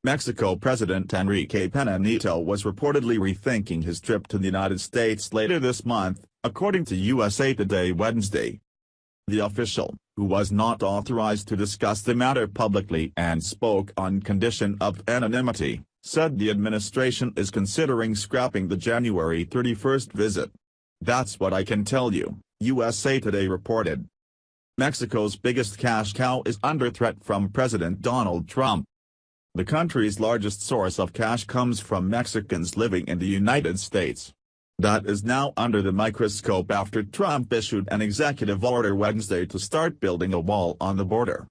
Mexico President Enrique Peña Nieto was reportedly rethinking his trip to the United States later this month, according to USA Today Wednesday. The official, who was not authorized to discuss the matter publicly and spoke on condition of anonymity, said the administration is considering scrapping the January 31st visit. "That's what I can tell you," USA Today reported. Mexico's biggest cash cow is under threat from President Donald Trump. The country's largest source of cash comes from Mexicans living in the United States. That is now under the microscope after Trump issued an executive order Wednesday to start building a wall on the border.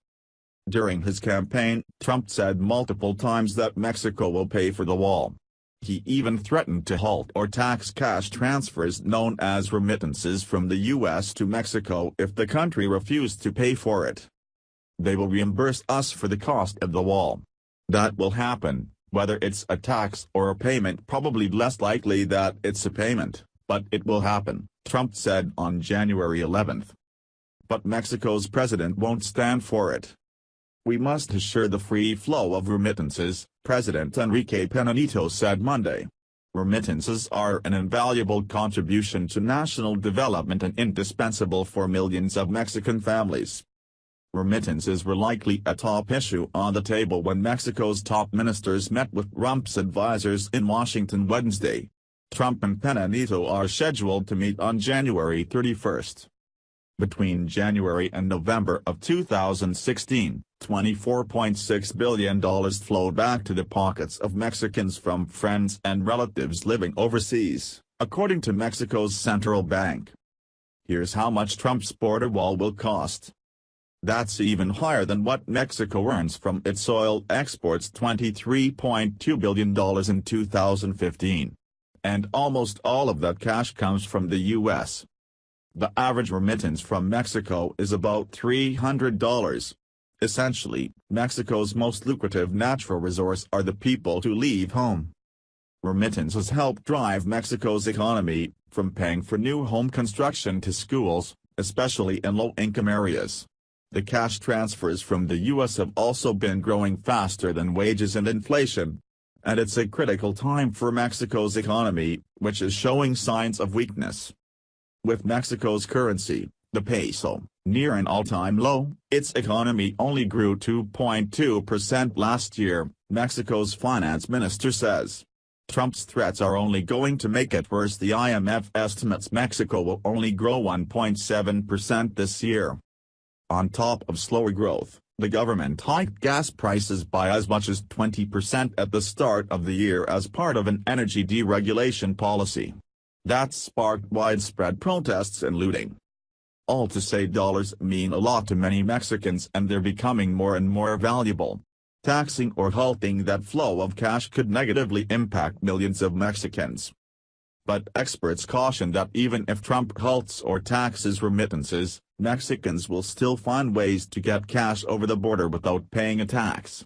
During his campaign, Trump said multiple times that Mexico will pay for the wall. He even threatened to halt or tax cash transfers known as remittances from the U.S. to Mexico if the country refused to pay for it. "They will reimburse us for the cost of the wall. That will happen, whether it's a tax or a payment. Probably less likely that it's a payment, but it will happen," Trump said on January 11. But Mexico's president won't stand for it. "We must assure the free flow of remittances," President Enrique Peña Nieto said Monday. "Remittances are an invaluable contribution to national development and indispensable for millions of Mexican families." Remittances were likely a top issue on the table when Mexico's top ministers met with Trump's advisers in Washington Wednesday. Trump and Peña Nieto are scheduled to meet on January 31. Between January and November of 2016, $24.6 billion flowed back to the pockets of Mexicans from friends and relatives living overseas, according to Mexico's central bank. Here's how much Trump's border wall will cost. That's even higher than what Mexico earns from its oil exports, $23.2 billion in 2015. And almost all of that cash comes from the U.S. The average remittance from Mexico is about $300. Essentially, Mexico's most lucrative natural resource are the people who leave home. Remittances help drive Mexico's economy, from paying for new home construction to schools, especially in low-income areas. The cash transfers from the U.S. have also been growing faster than wages and inflation. And it's a critical time for Mexico's economy, which is showing signs of weakness. With Mexico's currency, the peso, near an all-time low, its economy only grew 2.2% last year, Mexico's finance minister says. Trump's threats are only going to make it worse. The IMF estimates Mexico will only grow 1.7% this year. On top of slower growth, the government hiked gas prices by as much as 20% at the start of the year as part of an energy deregulation policy. That sparked widespread protests and looting. All to say dollars mean a lot to many Mexicans and they're becoming more and more valuable. Taxing or halting that flow of cash could negatively impact millions of Mexicans. But experts caution that even if Trump halts or taxes remittances, Mexicans will still find ways to get cash over the border without paying a tax.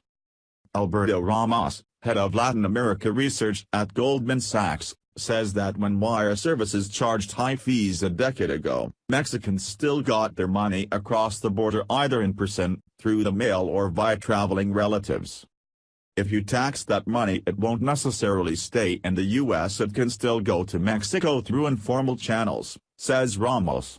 Alberto Ramos, head of Latin America research at Goldman Sachs, says that when wire services charged high fees a decade ago, Mexicans still got their money across the border either in person, through the mail or via traveling relatives. If you tax that money, it won't necessarily stay in the U.S. It can still go to Mexico through informal channels, says Ramos.